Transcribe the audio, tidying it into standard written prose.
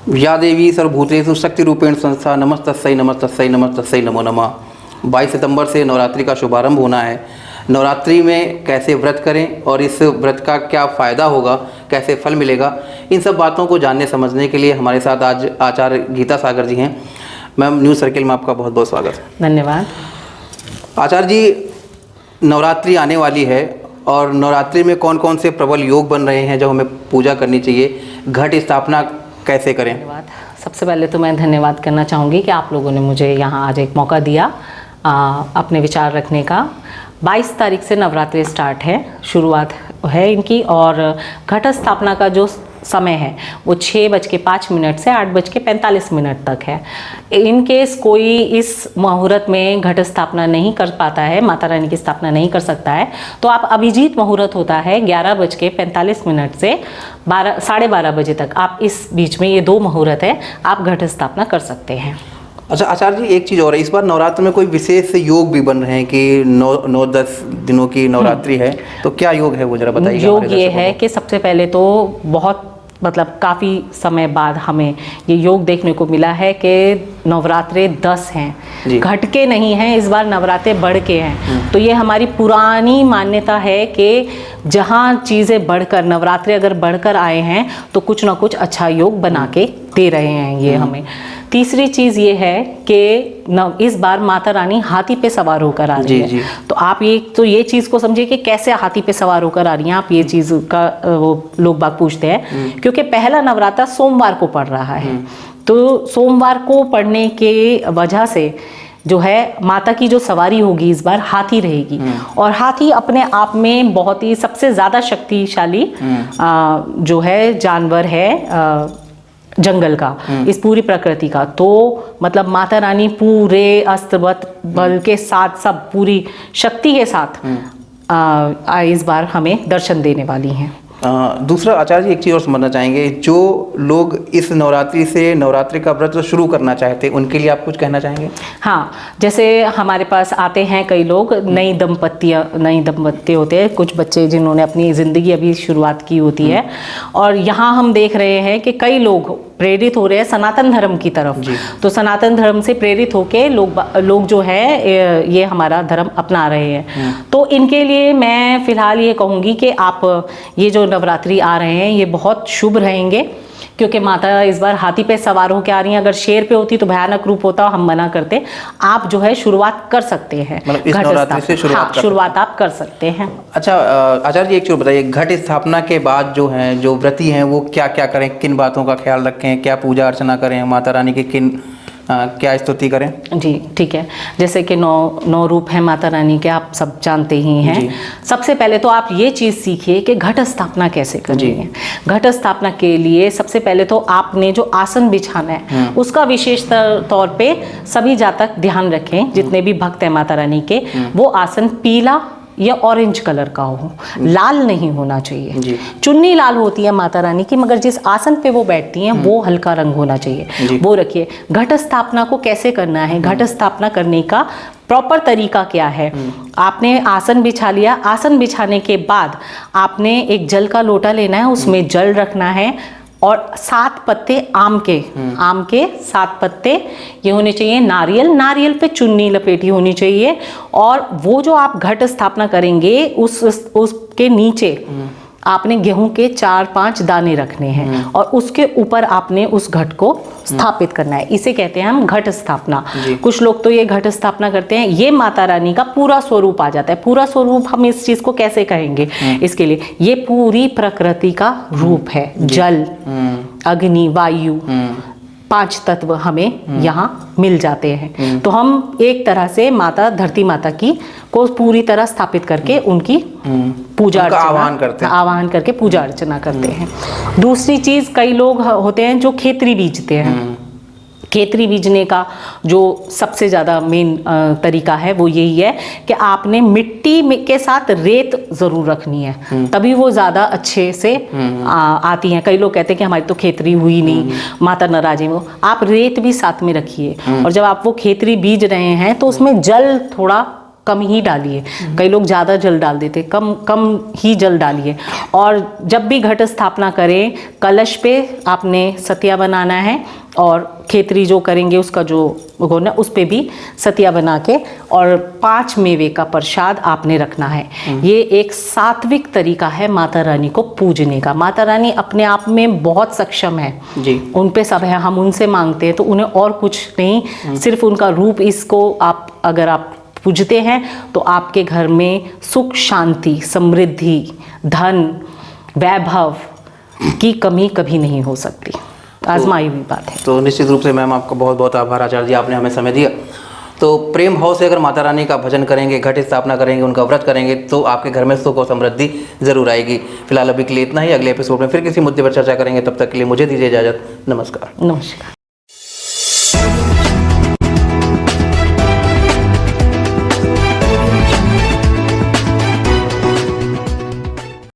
या देवी सर्वभूतेषु शक्तिरूपेण संस्था नमस्तस्यै नमस्तस्यै नमस्तस्यै नमो नमः। 22 सितंबर से नवरात्रि का शुभारंभ होना है। नवरात्रि में कैसे व्रत करें और इस व्रत का क्या फ़ायदा होगा, कैसे फल मिलेगा, इन सब बातों को जानने समझने के लिए हमारे साथ आज आचार्य गीता सागर जी हैं। मैम, न्यूज़ सर्किल में आपका बहुत बहुत स्वागत। धन्यवाद। आचार्य जी, नवरात्रि आने वाली है और नवरात्रि में कौन कौन से प्रबल योग बन रहे हैं जो हमें पूजा करनी चाहिए, घट स्थापना कैसे करें? धन्यवाद। सबसे पहले तो मैं धन्यवाद करना चाहूँगी कि आप लोगों ने मुझे यहाँ आज एक मौका दिया अपने विचार रखने का। 22 तारीख से नवरात्रि स्टार्ट है, शुरुआत है इनकी, और घट स्थापना का जो समय है वो 6:05 से 8:45 तक है। इन केस कोई इस मुहूर्त में घट स्थापना नहीं कर पाता है, माता रानी की स्थापना नहीं कर सकता है, तो आप अभिजीत मुहूर्त होता है 11:45 से 12:30 बजे तक, आप इस बीच में ये 2 मुहूर्त है, आप घट स्थापना कर सकते हैं। अच्छा आचार्य जी, एक चीज़ और है, इस बार नवरात्र में कोई विशेष योग भी बन रहे हैं कि 9-10 दिनों की नवरात्रि है, तो क्या योग है वो जरा बताइए। योग ये है कि सबसे पहले तो बहुत काफ़ी समय बाद हमें ये योग देखने को मिला है कि नवरात्रे 10 हैं, घट के नहीं हैं, इस बार नवरात्रे बढ़ के हैं। तो ये हमारी पुरानी मान्यता है कि जहाँ चीज़ें बढ़कर, नवरात्रे अगर बढ़कर आए हैं तो कुछ ना कुछ अच्छा योग बना के दे रहे हैं ये हमें। तीसरी चीज़ ये है कि इस बार माता रानी हाथी पे सवार होकर आ रही है। तो आप ये चीज़ को समझिए कि कैसे हाथी पे सवार होकर आ रही हैं। आप ये चीज़ का वो लोग बाग पूछते हैं क्योंकि पहला नवरात्र सोमवार को पड़ रहा है, तो सोमवार को पड़ने के वजह से जो है माता की जो सवारी होगी इस बार हाथी रहेगी, और हाथी अपने आप में बहुत ही सबसे ज़्यादा शक्तिशाली जो है जानवर है जंगल का, इस पूरी प्रकृति का। तो मतलब माता रानी पूरे अस्त्र बल के साथ, सब पूरी शक्ति के साथ इस बार हमें दर्शन देने वाली हैं। दूसरा आचार्य जी, एक चीज़ और समझना चाहेंगे, जो लोग इस नवरात्रि से नवरात्रि का व्रत शुरू करना चाहते हैं उनके लिए आप कुछ कहना चाहेंगे? हाँ, जैसे हमारे पास आते हैं कई लोग, नई दंपत्ति होते हैं, कुछ बच्चे जिन्होंने अपनी ज़िंदगी अभी शुरुआत की होती है, और यहाँ हम देख रहे हैं कि कई लोग प्रेरित हो रहे हैं सनातन धर्म की तरफ। तो सनातन धर्म से प्रेरित होके लोग जो है ये हमारा धर्म अपना रहे हैं। तो इनके लिए मैं फ़िलहाल ये कहूँगी कि आप ये जो नवरात्रि आ रहे हैं ये बहुत शुभ रहेंगे, क्योंकि माता इस बार हाथी पे सवार होकर आ रही हैं। अगर शेर पे होती तो भयानक रूप होता, हम मना करते। आप जो है शुरुआत कर सकते हैं, इस नवरात्रि से शुरुआत आप कर सकते हैं। अच्छा आचार्य जी, एक चीज़ बताइए, घट स्थापना के बाद जो व्रती हैं वो क्या क्या करें, किन बातों का ख्याल रखें, क्या पूजा अर्चना करें, माता रानी की क्या स्तुति करें? जी ठीक है, जैसे कि 9 रूप हैं माता रानी के, आप सब जानते ही हैं। सबसे पहले तो आप ये चीज़ सीखिए कि घट स्थापना कैसे करनी है। घट स्थापना के लिए सबसे पहले तो आपने जो आसन बिछाना है उसका विशेष तौर पे सभी जातक ध्यान रखें, जितने भी भक्त हैं माता रानी के, वो आसन पीला या ऑरेंज कलर का हो, लाल नहीं होना चाहिए। चुन्नी लाल होती है माता रानी की, मगर जिस आसन पे वो बैठती हैं वो हल्का रंग होना चाहिए, वो रखिए। घट स्थापना को कैसे करना है, घट स्थापना करने का प्रॉपर तरीका क्या है? आपने आसन बिछा लिया, आसन बिछाने के बाद आपने एक जल का लोटा लेना है, उसमें जल रखना है, और 7 पत्ते आम के 7 पत्ते ये होने चाहिए। नारियल पे चुन्नी लपेटी होनी चाहिए, और वो जो आप घट स्थापना करेंगे उसके नीचे आपने गेहूं के 4-5 दाने रखने हैं, और उसके ऊपर आपने उस घट को स्थापित करना है। इसे कहते हैं हम घट स्थापना। कुछ लोग तो ये घट स्थापना करते हैं, ये माता रानी का पूरा स्वरूप आ जाता है। पूरा स्वरूप हम इस चीज को कैसे कहेंगे? इसके लिए ये पूरी प्रकृति का रूप है, जल, अग्नि, वायु, 5 तत्व हमें यहाँ मिल जाते हैं। तो हम एक तरह से धरती माता की को पूरी तरह स्थापित करके उनकी पूजा अर्चना, आवाहन करके पूजा अर्चना करते हैं। दूसरी चीज, कई लोग होते हैं जो खेतरी बीजते हैं। खेतरी बीजने का जो सबसे ज़्यादा मेन तरीका है वो यही है कि आपने मिट्टी के साथ रेत ज़रूर रखनी है, तभी वो ज़्यादा अच्छे से आती हैं। कई लोग कहते हैं कि हमारी तो खेतरी हुई नहीं, माता नाराज है। वो आप रेत भी साथ में रखिए, और जब आप वो खेतरी बीज रहे हैं तो उसमें जल थोड़ा कम ही डालिए। कई लोग ज़्यादा जल डाल देते, कम कम ही जल डालिए। और जब भी घट स्थापना करें, कलश पे आपने सतिया बनाना है, और खेतरी जो करेंगे उसका जो होना उस पे भी सतिया बना के, और 5 मेवे का प्रसाद आपने रखना है। ये एक सात्विक तरीका है माता रानी को पूजने का। माता रानी अपने आप में बहुत सक्षम है जी, उन पे सब है, हम उनसे मांगते हैं तो उन्हें और कुछ नहीं, सिर्फ उनका रूप, इसको आप अगर आप पूजते हैं तो आपके घर में सुख, शांति, समृद्धि, धन, वैभव की कमी कभी नहीं हो सकती। आजमाई हुई बात है। तो निश्चित रूप से मैम आपका बहुत बहुत आभार आचार्य जी, आपने हमें समय दिया। तो प्रेम भाव से अगर माता रानी का भजन करेंगे, घट स्थापना करेंगे, उनका व्रत करेंगे, तो आपके घर में सुख और समृद्धि जरूर आएगी। फिलहाल अभी के लिए इतना ही, अगले एपिसोड में फिर किसी मुद्दे पर चर्चा करेंगे। तब तक के लिए मुझे दीजिए इजाज़त। नमस्कार। नमस्कार।